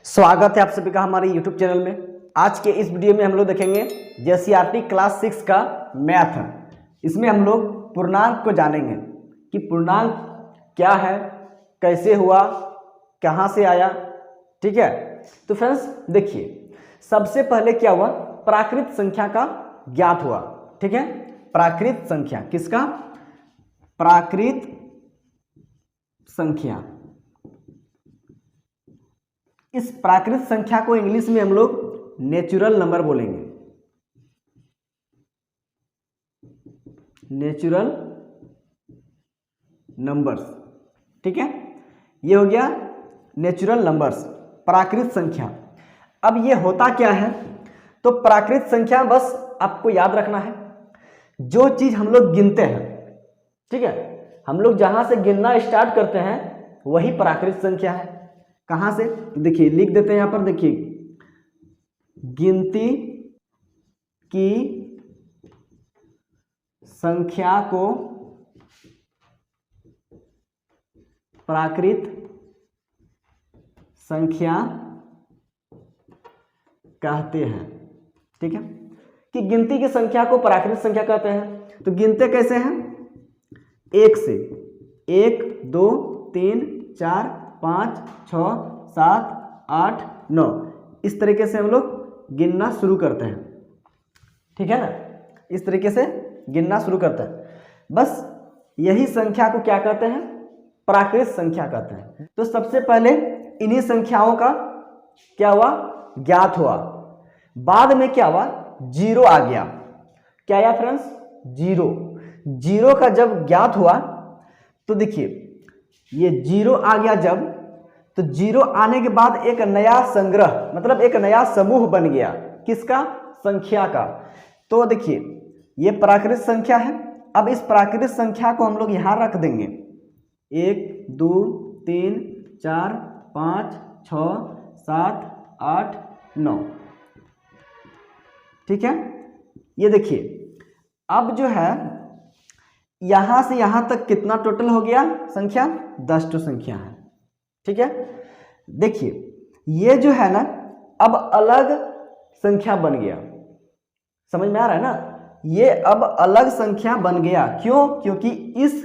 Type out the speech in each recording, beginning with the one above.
स्वागत है आप सभी का हमारे YouTube चैनल में। आज के इस वीडियो में हम लोग देखेंगे जेसीईआरटी क्लास 6 का मैथ। इसमें हम लोग पूर्णांक को जानेंगे कि पूर्णांक क्या है, कैसे हुआ, कहाँ से आया। ठीक है, तो फ्रेंड्स देखिए, सबसे पहले क्या हुआ, प्राकृत संख्या का ज्ञात हुआ। ठीक है, प्राकृत संख्या किसका, प्राकृत संख्या। इस प्राकृत संख्या को इंग्लिश में हम लोग नेचुरल नंबर बोलेंगे, नेचुरल नंबर्स। ठीक है, ये हो गया नेचुरल नंबर्स, प्राकृत संख्या। अब ये होता क्या है, तो प्राकृत संख्या बस आपको याद रखना है, जो चीज हम लोग गिनते हैं, ठीक है, हम लोग जहां से गिनना स्टार्ट करते हैं वही प्राकृत संख्या है। कहां से, देखिए लिख देते हैं यहां पर, देखिए गिनती की संख्या को प्राकृत संख्या कहते हैं। ठीक है, कि गिनती की संख्या को प्राकृत संख्या कहते हैं। तो गिनते कैसे हैं, एक से, 1 2 3 4 5 6 7 8 9, इस तरीके से हम लोग गिनना शुरू करते हैं। ठीक है ना, इस तरीके से गिनना शुरू करते हैं। बस यही संख्या को क्या कहते हैं, प्राकृत संख्या कहते हैं। तो सबसे पहले इन्हीं संख्याओं का क्या हुआ, ज्ञात हुआ। बाद में क्या हुआ, जीरो आ गया। क्या आया फ्रेंड्स, जीरो। जीरो का जब ज्ञात हुआ तो देखिए ये जीरो आ गया जब, तो जीरो आने के बाद एक नया संग्रह, मतलब एक नया समूह बन गया। किसका, संख्या का। तो देखिए ये प्राकृत संख्या है। अब इस प्राकृत संख्या को हम लोग यहां रख देंगे, 1 2 3 4 5 6 7 8 9। ठीक है, ये देखिए अब जो है यहां से यहां तक कितना टोटल हो गया संख्या, 10 तो संख्या है। ठीक है, देखिए ये जो है ना अब अलग संख्या बन गया। समझ में आ रहा है ना, ये अब अलग संख्या बन गया। क्यों, क्योंकि इस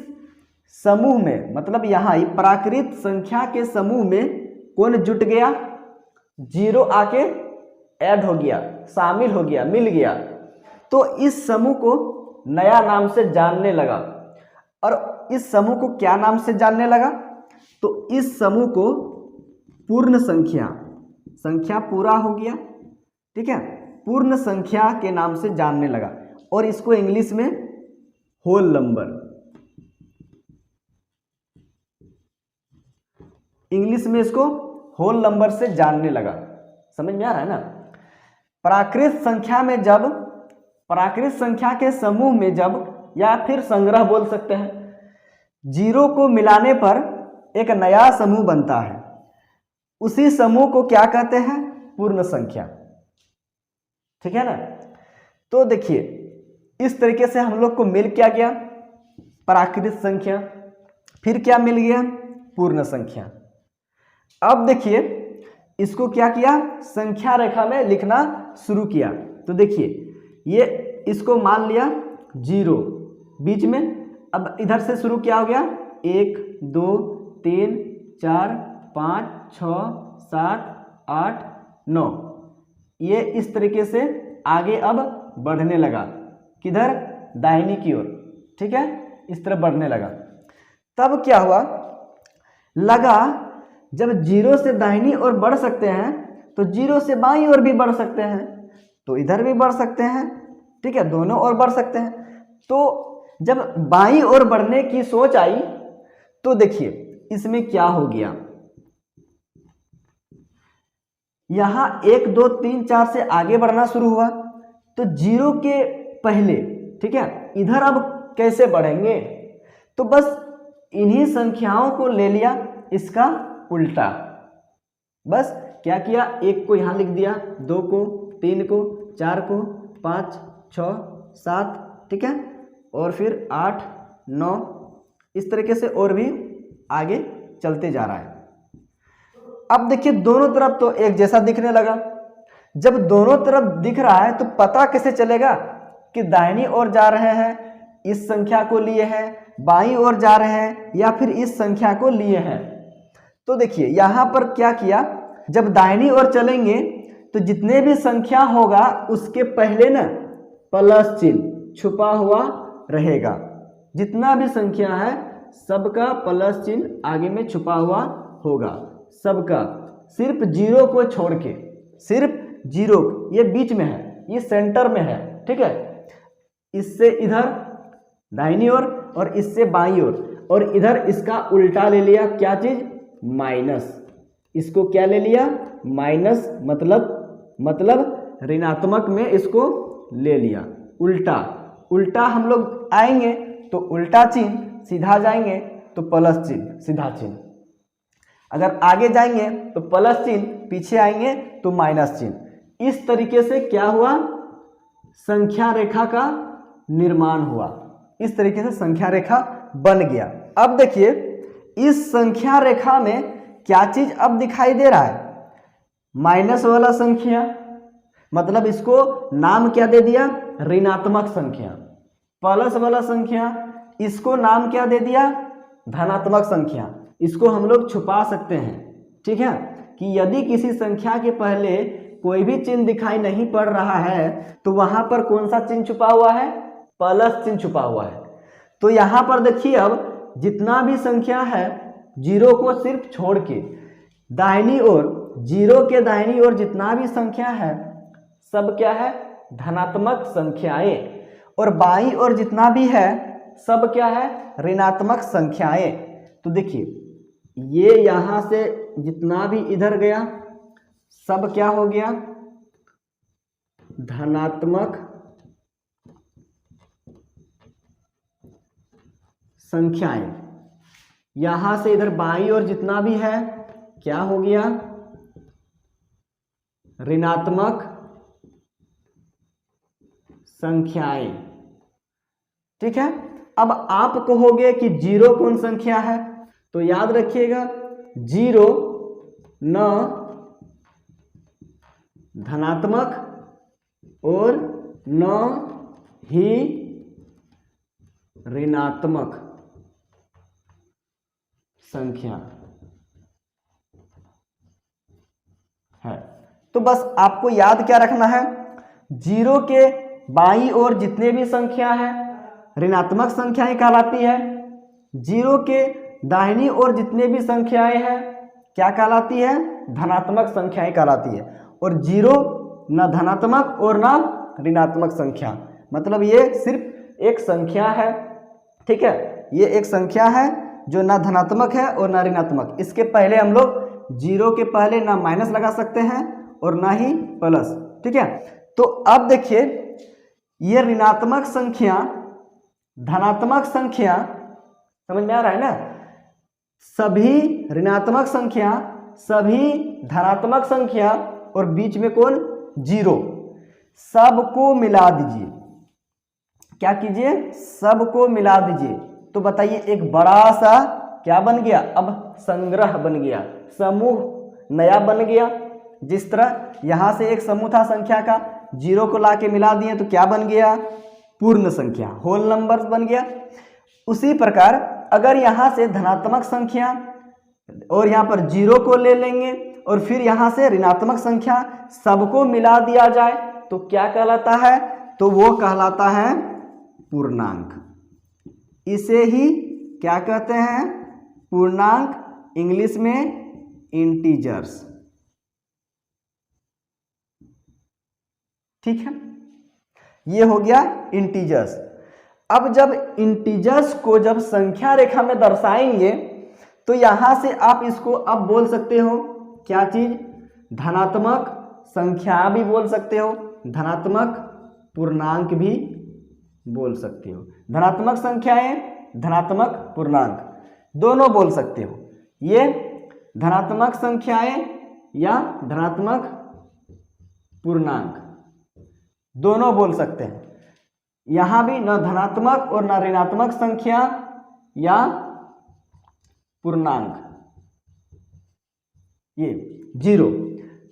समूह में, मतलब यहां प्राकृत संख्या के समूह में कौन जुट गया, जीरो आके ऐड हो गया, शामिल हो गया, मिल गया। तो इस समूह को नया नाम से जानने लगा। और इस समूह को क्या नाम से जानने लगा, तो इस समूह को पूर्ण संख्या, संख्या पूरा हो गया, ठीक है, पूर्ण संख्या के नाम से जानने लगा। और इसको इंग्लिश में होल नंबर, इंग्लिश में इसको होल नंबर से जानने लगा। समझ में आ रहा है ना। प्राकृत संख्या में जब, प्राकृत संख्या के समूह में जब, या फिर संग्रह बोल सकते हैं, जीरो को मिलाने पर एक नया समूह बनता है, उसी समूह को क्या कहते हैं, पूर्ण संख्या। ठीक है ना। तो देखिए इस तरीके से हम लोग को मिल क्या गया, प्राकृत संख्या, फिर क्या मिल गया, पूर्ण संख्या। अब देखिए इसको क्या किया, संख्या रेखा में लिखना शुरू किया। तो देखिए ये इसको मान लिया जीरो बीच में। अब इधर से शुरू क्या हो गया, 1 2 3 4 5 6 7 8 9, ये इस तरीके से आगे अब बढ़ने लगा। किधर, दाहिनी की ओर। ठीक है, इस तरह बढ़ने लगा। तब क्या हुआ, लगा जब जीरो से दाहिनी ओर बढ़ सकते हैं तो जीरो से बाईं ओर भी बढ़ सकते हैं, तो इधर भी बढ़ सकते हैं। ठीक है, दोनों ओर बढ़ सकते हैं। तो जब बाईं ओर बढ़ने की सोच आई तो देखिए इसमें क्या हो गया, यहां 1 2 3 4 से आगे बढ़ना शुरू हुआ, तो जीरो के पहले, ठीक है, इधर अब कैसे बढ़ेंगे, तो बस इन्हीं संख्याओं को ले लिया इसका उल्टा। बस क्या किया, 1 को यहां लिख दिया, 2 को, 3 को, 4 को, 5 6 7, ठीक है, और फिर 8 9, इस तरीके से और भी आगे चलते जा रहा है। अब देखिए दोनों तरफ तो एक जैसा दिखने लगा। जब दोनों तरफ दिख रहा है तो पता कैसे चलेगा कि दाहिनी ओर जा रहे हैं इस संख्या को लिए हैं, बाईं ओर जा रहे हैं या फिर इस संख्या को लिए हैं। तो देखिए यहाँ पर क्या किया, जब दाहिनी ओर चलेंगे तो जितने भी संख्या होगा उसके पहले ना प्लस चिन्ह छुपा हुआ रहेगा। जितना भी संख्या है सबका प्लस चिन्ह आगे में छुपा हुआ होगा, सबका, सिर्फ जीरो को छोड़ के, सिर्फ जीरो ये बीच में है, ये सेंटर में है, ठीक है। इससे इधर दाहिनी ओर और इससे बाईं ओर, और इधर इसका उल्टा ले लिया, क्या चीज, माइनस। इसको क्या ले लिया, माइनस, मतलब ऋणात्मक में इसको ले लिया, उल्टा। उल्टा हम लोग आएंगे तो उल्टा चिन्ह, सीधा जाएंगे तो प्लस चिन्ह, सीधा चिन्ह। अगर आगे जाएंगे तो प्लस चिन्ह, पीछे आएंगे तो माइनस चिन्ह। इस तरीके से क्या हुआ, संख्या रेखा का निर्माण हुआ। इस तरीके से संख्या रेखा बन गया। अब देखिए इस संख्या रेखा में क्या चीज अब दिखाई दे रहा है, माइनस वाला संख्या, मतलब इसको नाम क्या दे दिया, ऋणात्मक संख्या। प्लस वाला संख्या, इसको नाम क्या दे दिया, धनात्मक संख्या। इसको हम लोग छुपा सकते हैं, ठीक है, कि यदि किसी संख्या के पहले कोई भी चिन्ह दिखाई नहीं पड़ रहा है तो वहां पर कौन सा चिन्ह छुपा हुआ है, प्लस चिन्ह छुपा हुआ है। तो यहां पर देखिए अब जितना भी संख्या है, जीरो को सिर्फ छोड़ के दाहिनी ओर, जीरो के दाहिनी ओर जितना भी संख्या है सब क्या है, धनात्मक संख्याएं, और बाईं ओर जितना भी है सब क्या है, ऋणात्मक संख्याएं। तो देखिए ये यहां से जितना भी इधर गया सब क्या हो गया, धनात्मक संख्याएं। यहां से इधर बाईं ओर जितना भी है क्या हो गया, ऋणात्मक संख्याएं, ठीक है। अब आप कहोगे कि जीरो कौन संख्या है, तो याद रखिएगा जीरो न धनात्मक और न ही ऋणात्मक संख्या है। तो बस आपको याद क्या रखना है, जीरो के बाईं ओर जितने भी संख्या है ऋणात्मक संख्याएं कहलाती है, जीरो के दाहिनी ओर जितने भी संख्याएं हैं क्या कहलाती है, धनात्मक संख्याएं कहलाती है। और जीरो न धनात्मक और न ऋणात्मक संख्या, मतलब ये सिर्फ एक संख्या है, ठीक है, ये एक संख्या है जो ना धनात्मक है और ना ऋणात्मक। इसके पहले हम लोग जीरो के पहले ना माइनस लगा सकते हैं और ना ही प्लस, ठीक है। तो अब देखिए ये ऋणात्मक संख्या, धनात्मक संख्या, समझ में आ रहा है ना, सभी ऋणात्मक संख्या, सभी धनात्मक संख्या और बीच में कौन, जीरो, सबको मिला दीजिए। क्या कीजिए, सबको मिला दीजिए। तो बताइए एक बड़ा सा क्या बन गया, अब संग्रह बन गया, समूह नया बन गया। जिस तरह यहां से एक समूह था संख्या का, जीरो को लाके मिला दिए तो क्या बन गया, पूर्ण संख्या, होल नंबर्स बन गया। उसी प्रकार अगर यहां से धनात्मक संख्या और यहां पर जीरो को ले लेंगे और फिर यहां से ऋणात्मक संख्या सबको मिला दिया जाए तो क्या कहलाता है, तो वो कहलाता है पूर्णांक। इसे ही क्या कहते हैं, पूर्णांक, इंग्लिश में इंटीजर्स, ठीक है। ये हो गया इंटीजर्स। अब जब इंटीजर्स को जब संख्या रेखा में दर्शाएंगे तो यहां से आप इसको अब बोल सकते हो क्या चीज, धनात्मक संख्या भी बोल सकते हो, धनात्मक पूर्णांक भी बोल सकते हो। धनात्मक संख्याएं, धनात्मक पूर्णांक दोनों बोल सकते हो। ये धनात्मक संख्याएं या धनात्मक पूर्णांक दोनों बोल सकते हैं। यहां भी न धनात्मक और न ऋणात्मक संख्या या पूर्णांक, ये जीरो।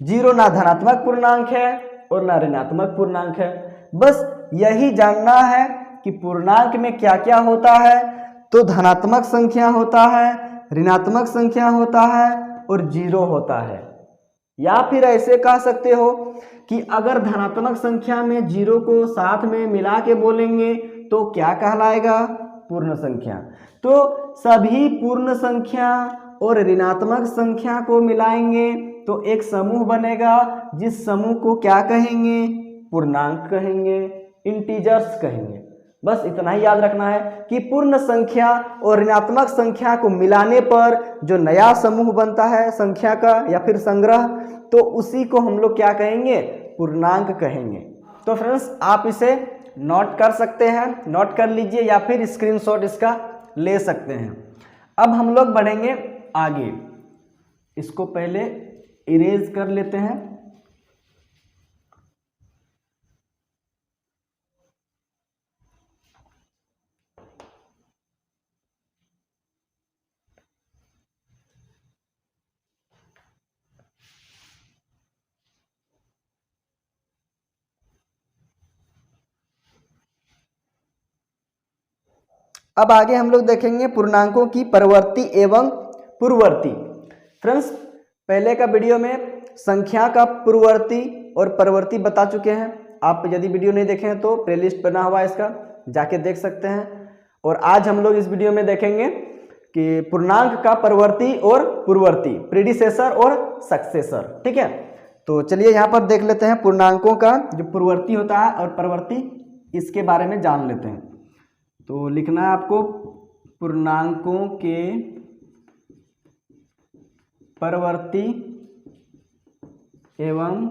जीरो ना धनात्मक पूर्णांक है और ना ऋणात्मक पूर्णांक है। बस यही जानना है कि पूर्णांक में क्या क्या होता है। तो धनात्मक संख्या होता है, ऋणात्मक संख्या होता है और जीरो होता है। या फिर ऐसे कह सकते हो कि अगर धनात्मक संख्या में जीरो को साथ में मिला के बोलेंगे तो क्या कहलाएगा? पूर्ण संख्या। तो सभी पूर्ण संख्या और ऋणात्मक संख्या को मिलाएंगे तो एक समूह बनेगा, जिस समूह को क्या कहेंगे? पूर्णांक कहेंगे, इंटीजर्स कहेंगे। बस इतना ही याद रखना है कि पूर्ण संख्या और ऋणात्मक संख्या को मिलाने पर जो नया समूह बनता है संख्या का या फिर संग्रह, तो उसी को हम लोग क्या कहेंगे? पूर्णांक कहेंगे। तो फ्रेंड्स आप इसे नोट कर सकते हैं, नोट कर लीजिए या फिर स्क्रीनशॉट इसका ले सकते हैं। अब हम लोग बढ़ेंगे आगे। इसको पहले इरेज कर लेते हैं। अब आगे हम लोग देखेंगे पूर्णांकों की परवर्ती एवं पूर्ववर्ती। फ्रेंड्स पहले का वीडियो में संख्या का पूर्ववर्ती और परवर्ती बता चुके हैं। आप यदि वीडियो नहीं देखे हैं तो प्लेलिस्ट बना हुआ है, इसका जाके देख सकते हैं। और आज हम लोग इस वीडियो में देखेंगे कि पूर्णांक का परवर्ती और पूर्ववर्ती, प्रीडिसेसर और सक्सेसर। ठीक है, तो चलिए यहाँ पर देख लेते हैं पूर्णांकों का जो पूर्ववर्ती होता है और परवर्ती, इसके बारे में जान लेते हैं। तो लिखना है आपको पूर्णांकों के परवर्ती एवं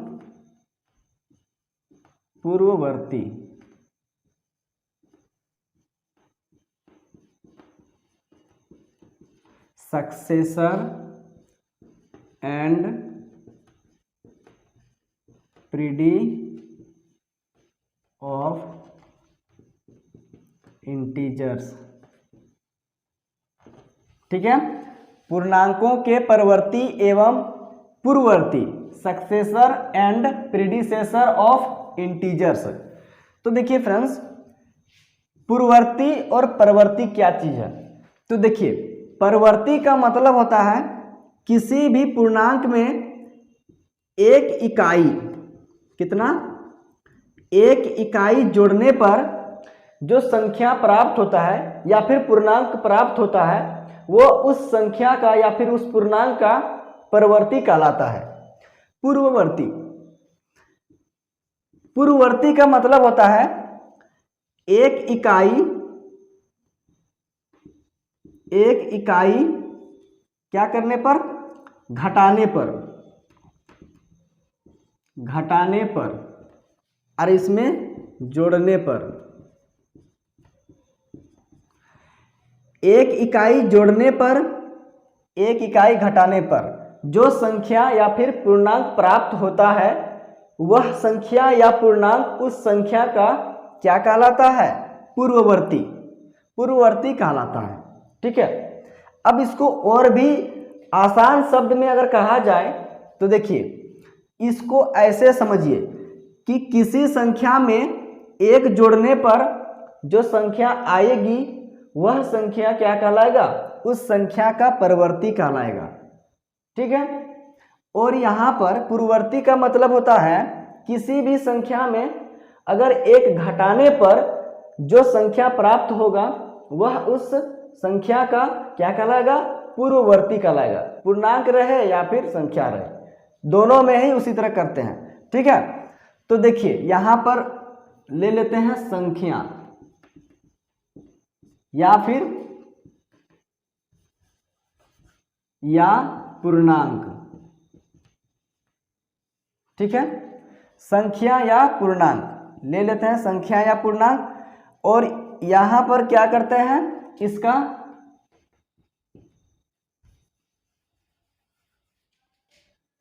पूर्ववर्ती। Successor and pretty of integers. ठीक है, पूर्णांकों के परवर्ती एवं पूर्ववर्ती, successor and predecessor of integers. तो देखिए फ्रेंड्स, पूर्ववर्ती और परवर्ती क्या चीज है? तो देखिए, परवर्ती का मतलब होता है किसी भी पूर्णांक में एक इकाई, कितना? एक इकाई जोड़ने पर जो संख्या प्राप्त होता है या फिर पूर्णांक प्राप्त होता है, वो उस संख्या का या फिर उस पूर्णांक का परवर्ती कहलाता है। पूर्ववर्ती, पूर्ववर्ती का मतलब होता है एक इकाई क्या करने पर? घटाने पर और इसमें जोड़ने पर। एक इकाई जोड़ने पर, एक इकाई घटाने पर जो संख्या या फिर पूर्णांक प्राप्त होता है, वह संख्या या पूर्णांक उस संख्या का क्या कहलाता है? पूर्ववर्ती, पूर्ववर्ती कहलाता है। ठीक है, अब इसको और भी आसान शब्द में अगर कहा जाए तो देखिए, इसको ऐसे समझिए कि किसी संख्या में एक जोड़ने पर जो संख्या आएगी वह संख्या क्या कहलाएगा? उस संख्या का परवर्ती कहलाएगा। ठीक है, और यहाँ पर पूर्ववर्ती का मतलब होता है किसी भी संख्या में अगर एक घटाने पर जो संख्या प्राप्त होगा वह उस संख्या का क्या कहलाएगा? पूर्ववर्ती कहलाएगा। पूर्णांक रहे या फिर संख्या रहे, दोनों में ही उसी तरह करते हैं। ठीक है, तो देखिए यहां पर ले लेते हैं संख्या या फिर या पूर्णांक। ठीक है, संख्या या पूर्णांक ले लेते हैं, संख्या या पूर्णांक। और यहां पर क्या करते हैं? इसका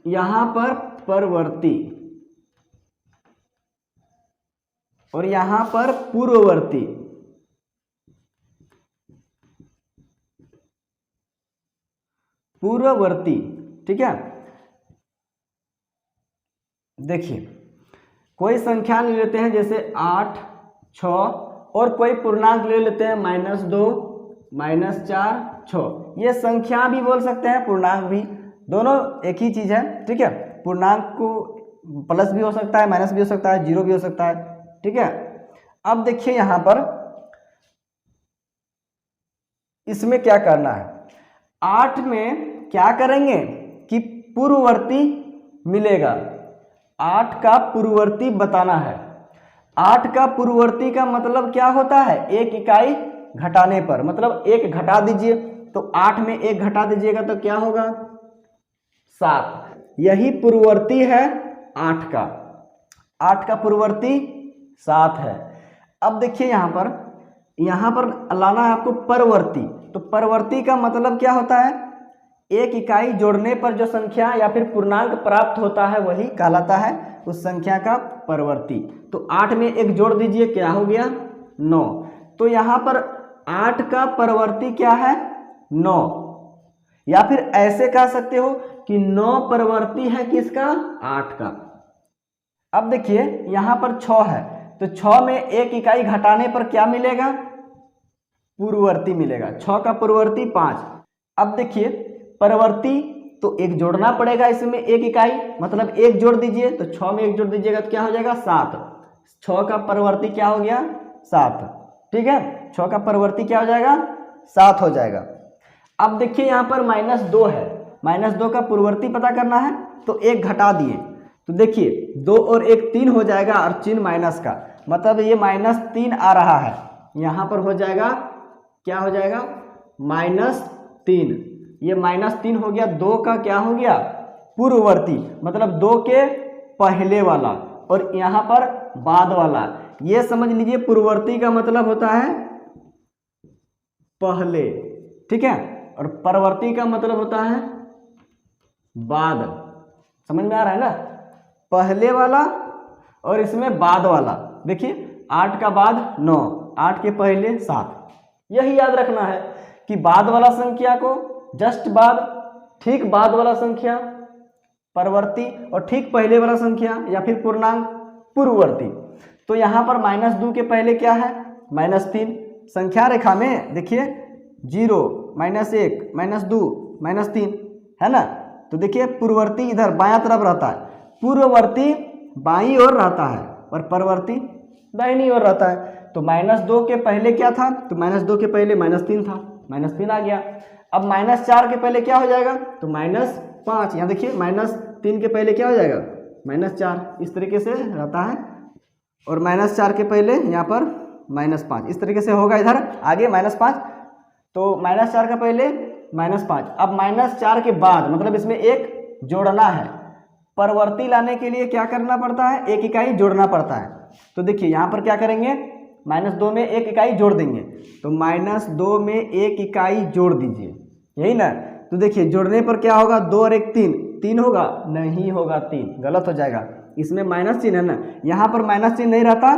यहां पर परवर्ती और यहां पर पूर्ववर्ती। पूर्ववर्ती, ठीक है। देखिए कोई संख्या ले लेते हैं जैसे 8, 6 और कोई पूर्णांक ले लेते हैं -2, -4, 6। ये संख्या भी बोल सकते हैं, पूर्णांक भी, दोनों एक ही चीज़ है, ठीक है। पूर्णांक को प्लस भी हो सकता है, माइनस भी हो सकता है, जीरो भी हो सकता है, ठीक है। अब देखिए यहाँ पर इसमें क्या करना है, 8 में क्या करेंगे कि पूर्ववर्ती मिलेगा, 8 का पूर्ववर्ती बताना है। 8 का पूर्ववर्ती का मतलब क्या होता है, एक इकाई घटाने पर, मतलब एक घटा दीजिए, तो 8 में एक घटा दीजिएगा तो क्या होगा, 7। यही पूर्ववर्ती है 8 का, 8 का पूर्ववर्ती 7 है। अब देखिए यहाँ पर लाना है आपको परवर्ती। तो परवर्ती का मतलब क्या होता है, एक इकाई जोड़ने पर जो संख्या या फिर पूर्णांक प्राप्त होता है वही कहलाता है उस संख्या का परवर्ती। तो 8 में एक जोड़ दीजिए, क्या हो गया, 9। तो यहाँ पर 8 का परवर्ती क्या है, 9, या फिर ऐसे कह सकते हो कि 9 परवर्ती है किसका, 8 का। अब देखिए यहाँ पर 6 है, तो 6 में एक इकाई घटाने पर क्या मिलेगा, पूर्ववर्ती मिलेगा। 6 का पूर्ववर्ती 5। अब देखिए परवर्ती, तो एक जोड़ना पड़ेगा इसमें, एक इकाई, मतलब एक जोड़ दीजिए, तो 6 में एक जोड़ दीजिएगा तो क्या हो जाएगा, 7। 6 का परवर्ती क्या हो गया, 7, ठीक है। 6 का परवर्ती क्या हो जाएगा, 7 हो जाएगा। अब देखिए यहाँ पर -2 है, -2 का पूर्ववर्ती पता करना है, तो एक घटा दिए, तो देखिए 2 और 1 3 हो जाएगा, और चिन्ह माइनस का, मतलब ये -3 आ रहा है, यहाँ पर हो जाएगा, क्या हो जाएगा, -3। ये -3 हो गया, 2 का क्या हो गया, पूर्ववर्ती, मतलब 2 के पहले वाला, और यहाँ पर बाद वाला। ये समझ लीजिए पूर्ववर्ती का मतलब होता है पहले, ठीक है, और परवर्ती का मतलब होता है बाद। समझ में आ रहा है ना, पहले वाला और इसमें बाद वाला। देखिए 8 का बाद 9, 8 के पहले 7। यही याद रखना है कि बाद वाला संख्या को जस्ट बाद, ठीक बाद वाला संख्या परवर्ती, और ठीक पहले वाला संख्या या फिर पूर्णांक पूर्ववर्ती। तो यहाँ पर -2 के पहले क्या है, -3। संख्या रेखा में देखिए 0, -1, -2, -3 है ना। तो देखिए पूर्ववर्ती इधर बायां तरफ रहता है, पूर्ववर्ती बाईं ओर रहता है और परवर्ती दाहिनी ओर रहता है। तो -2 के पहले क्या था, तो -2 के पहले -3 था, -3 आ गया। अब -4 के पहले क्या हो जाएगा, तो -5। यहाँ देखिए -3 के पहले क्या हो जाएगा, -4, इस तरीके से रहता है। और -4 के पहले यहाँ पर -5, इस तरीके से होगा इधर आगे -5। तो -4 का पहले -5। अब -4 के बाद मतलब इसमें एक जोड़ना है, परवर्ती लाने के लिए क्या करना पड़ता है, एक इकाई जोड़ना पड़ता है। तो देखिए यहाँ पर क्या करेंगे, -2 में एक इकाई जोड़ देंगे, तो -2 में एक इकाई जोड़ दीजिए, यही ना। तो देखिए जोड़ने पर क्या होगा, 2 और 1 3, 3 होगा, नहीं होगा 3, गलत हो जाएगा, इसमें माइनस चिन्ह है ना। यहाँ पर माइनस चिन्ह नहीं रहता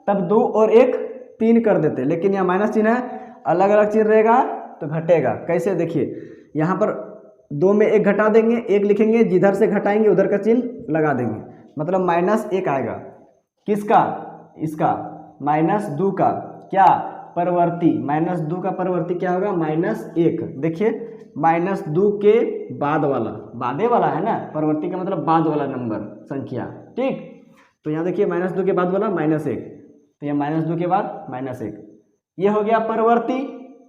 तब 2 और 1 3 कर देते, लेकिन यहाँ माइनस चिन्ह है, अलग अलग चिन्ह रहेगा तो घटेगा। कैसे, देखिए यहाँ पर 2 में एक घटा देंगे, एक लिखेंगे, जिधर से घटाएंगे उधर का चिन्ह लगा देंगे, मतलब -1 आएगा। किसका, इसका -2 का क्या, परवर्ती, -2 का परवर्ती क्या होगा, -1। देखिए -2 के बाद वाला, बादे वाला है ना, परवर्ती का मतलब बाद वाला नंबर संख्या, ठीक। तो यहाँ देखिए -2 के बाद वाला -1, तो यहाँ -2 के बाद -1, ये हो गया परवर्ती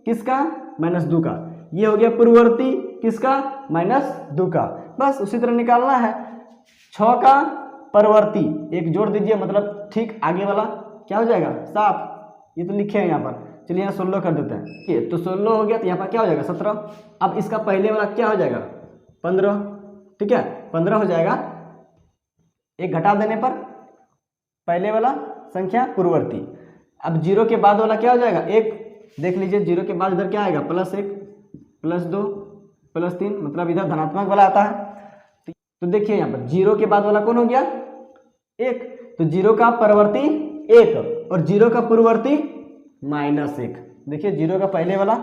किसका, -2 का। ये हो गया पूर्ववर्ती किसका, -2 का। बस उसी तरह निकालना है। 6 का परवर्ती एक जोड़ दीजिए, मतलब ठीक आगे वाला क्या हो जाएगा, 7। ये तो लिखे हैं यहाँ पर, चलिए यहाँ 16 कर देते हैं। ये तो 16 हो गया, तो यहाँ पर क्या हो जाएगा, 17। अब इसका पहले वाला क्या हो जाएगा, 15, ठीक है, 15 हो जाएगा। एक घटा देने पर पहले वाला संख्या पूर्ववर्ती। अब 0 के बाद वाला क्या हो जाएगा, 1। देख लीजिए 0 के बाद इधर क्या आएगा, +1, +2, +3, मतलब इधर धनात्मक वाला आता है। तो देखिए यहाँ पर 0 के बाद वाला कौन हो गया, 1। तो 0 का परवर्ती 1 और 0 का पूर्ववर्ती -1। देखिए 0 का पहले वाला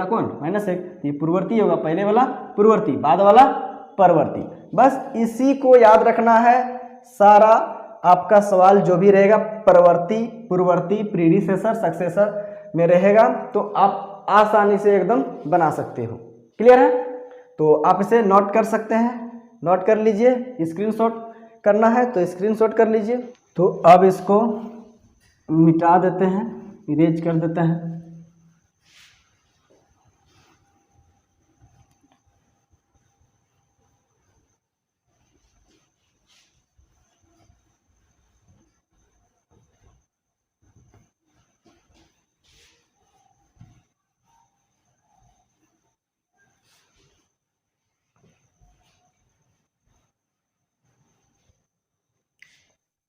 कौन, -1, ये पूर्ववर्ती होगा, पहले वाला पूर्ववर्ती, बाद वाला परवर्ती। बस इसी को याद रखना है। सारा आपका सवाल जो भी रहेगा प्रवर्ती, पूर्ववर्ती, प्रीडिसेसर, सक्सेसर में रहेगा, तो आप आसानी से एकदम बना सकते हो। क्लियर है? तो आप इसे नोट कर सकते हैं, नोट कर लीजिए। स्क्रीनशॉट करना है तो स्क्रीनशॉट कर लीजिए। तो अब इसको मिटा देते हैं, इरेज कर देते हैं।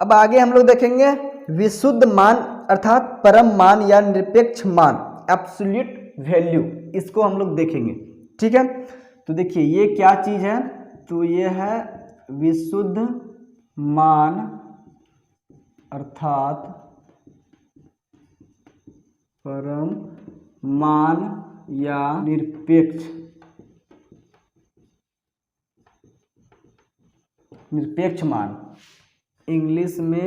अब आगे हम लोग देखेंगे विशुद्ध मान अर्थात परम मान या निरपेक्ष मान, एब्सोल्यूट वैल्यू, इसको हम लोग देखेंगे। ठीक है, तो देखिए ये क्या चीज है, तो ये है विशुद्ध मान अर्थात परम मान या निरपेक्ष मान, इंग्लिश में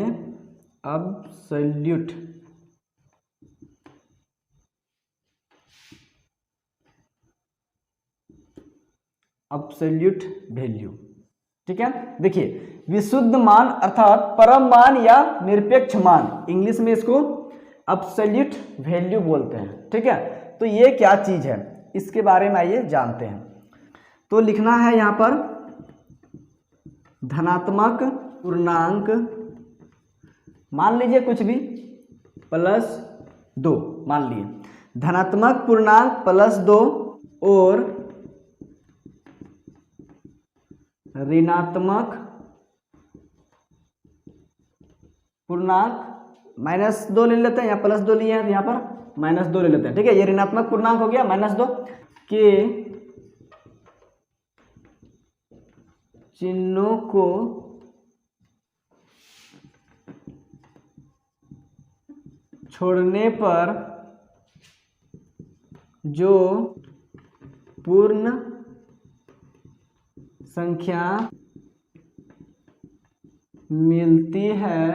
अब्सोल्यूट वैल्यू। ठीक है, देखिए विशुद्ध मान अर्थात परम मान या निरपेक्ष मान, इंग्लिश में इसको अब्सोल्यूट वैल्यू बोलते हैं। ठीक है, तो ये क्या चीज है इसके बारे में आइए जानते हैं। तो लिखना है यहाँ पर धनात्मक पूर्णांक, मान लीजिए कुछ भी, +2 मान लिए, धनात्मक पूर्णांक +2 और ऋणात्मक पूर्णांक -2 ले लेते हैं, यहाँ +2 लिए हैं तो यहाँ पर -2 ले लेते हैं। ठीक है, ये ऋणात्मक पूर्णांक हो गया -2 के चिन्हों को छोड़ने पर जो पूर्ण संख्या मिलती है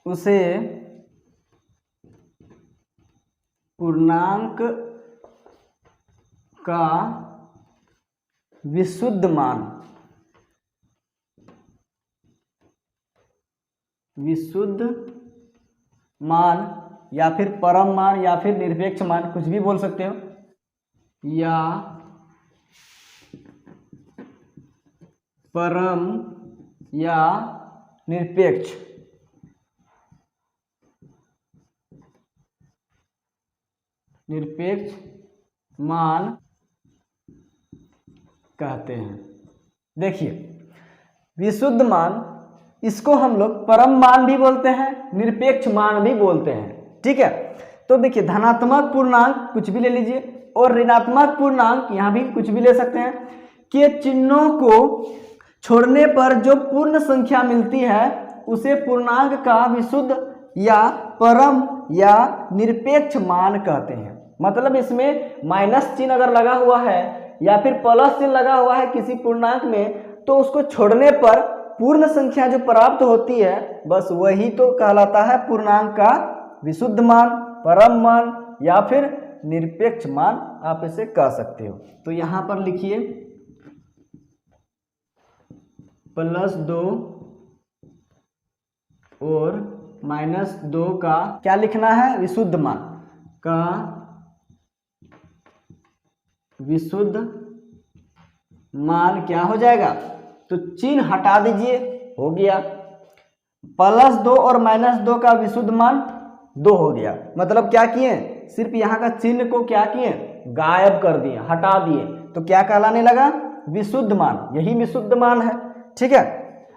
उसे पूर्णांक का विशुद्ध मान या फिर परम मान या फिर निरपेक्ष मान, कुछ भी बोल सकते हो, या परम या निरपेक्ष मान कहते हैं। देखिए विशुद्ध मान, इसको हम लोग परम मान भी बोलते हैं, निरपेक्ष मान भी बोलते हैं। ठीक है, तो देखिए धनात्मक पूर्णांक कुछ भी ले लीजिए और ऋणात्मक पूर्णांक यहाँ भी कुछ भी ले सकते हैं, के चिन्हों को छोड़ने पर जो पूर्ण संख्या मिलती है उसे पूर्णांक का विशुद्ध या परम या निरपेक्ष मान कहते हैं। मतलब इसमें माइनस चिन्ह अगर लगा हुआ है या फिर प्लस चिन्ह लगा हुआ है किसी पूर्णांक में, तो उसको छोड़ने पर पूर्ण संख्या जो प्राप्त होती है बस वही तो कहलाता है पूर्णांक का विशुद्ध मान, परम मान या फिर निरपेक्ष मान, आप इसे कह सकते हो। तो यहाँ पर लिखिए +2 और -2 का क्या लिखना है, विशुद्ध मान का विशुद्ध मान क्या हो जाएगा, तो चिन्ह हटा दीजिए, हो गया +2 और -2 का विशुद्ध मान 2 हो गया। मतलब क्या किए, सिर्फ यहाँ का चिन्ह को क्या किए, गायब कर दिए, हटा दिए, तो क्या कहलाने लगा, विशुद्ध मान। यही विशुद्ध मान है। ठीक है,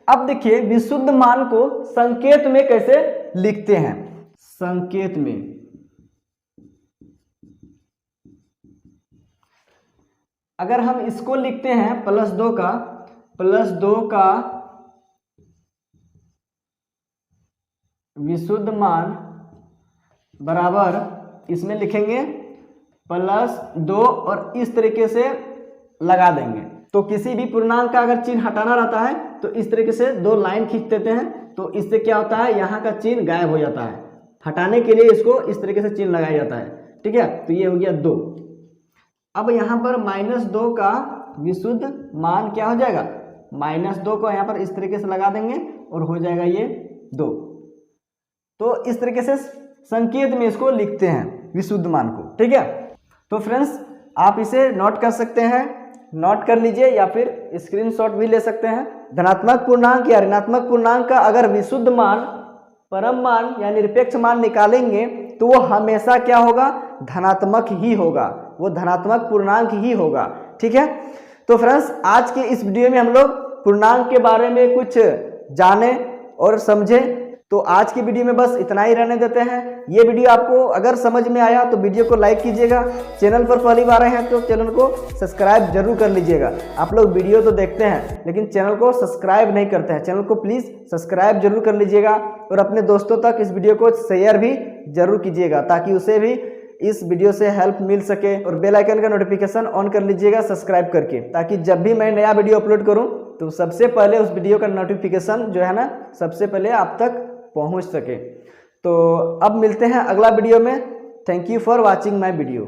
अब देखिए विशुद्ध मान को संकेत में कैसे लिखते हैं। संकेत में अगर हम इसको लिखते हैं +2 का विशुद्ध मान बराबर, इसमें लिखेंगे +2 और इस तरीके से लगा देंगे, तो किसी भी पूर्णांक का अगर चिन्ह हटाना रहता है तो इस तरीके से दो लाइन खींच देते हैं, तो इससे क्या होता है, यहाँ का चिन्ह गायब हो जाता है। हटाने के लिए इसको इस तरीके से चिन्ह लगाया जाता है, ठीक है। तो ये हो गया 2। अब यहाँ पर -2 का विशुद्ध मान क्या हो जाएगा, -2 को यहाँ पर इस तरीके से लगा देंगे और हो जाएगा ये 2। तो इस तरीके से संकेत में इसको लिखते हैं विशुद्ध मान को, ठीक है। तो फ्रेंड्स आप इसे नोट कर सकते हैं, नोट कर लीजिए या फिर स्क्रीनशॉट भी ले सकते हैं। धनात्मक पूर्णांक या ऋणात्मक पूर्णांक का अगर विशुद्ध मान, परम मान या निरपेक्ष मान निकालेंगे तो वो हमेशा क्या होगा, धनात्मक ही होगा, वो धनात्मक पूर्णांक ही होगा, ठीक है। तो फ्रेंड्स आज के इस वीडियो में हम लोग पूर्णांक के बारे में कुछ जाने और समझे। तो आज की वीडियो में बस इतना ही रहने देते हैं। ये वीडियो आपको अगर समझ में आया तो वीडियो को लाइक कीजिएगा, चैनल पर पहली बार आए हैं तो चैनल को सब्सक्राइब जरूर कर लीजिएगा। आप लोग वीडियो तो देखते हैं लेकिन चैनल को सब्सक्राइब नहीं करते हैं, चैनल को प्लीज़ सब्सक्राइब जरूर कर लीजिएगा और अपने दोस्तों तक इस वीडियो को शेयर भी जरूर कीजिएगा ताकि उसे भी इस वीडियो से हेल्प मिल सके। और बेल आइकन का नोटिफिकेशन ऑन कर लीजिएगा सब्सक्राइब करके, ताकि जब भी मैं नया वीडियो अपलोड करूं तो सबसे पहले उस वीडियो का नोटिफिकेशन जो है ना सबसे पहले आप तक पहुंच सके। तो अब मिलते हैं अगला वीडियो में। Thank you for watching my video.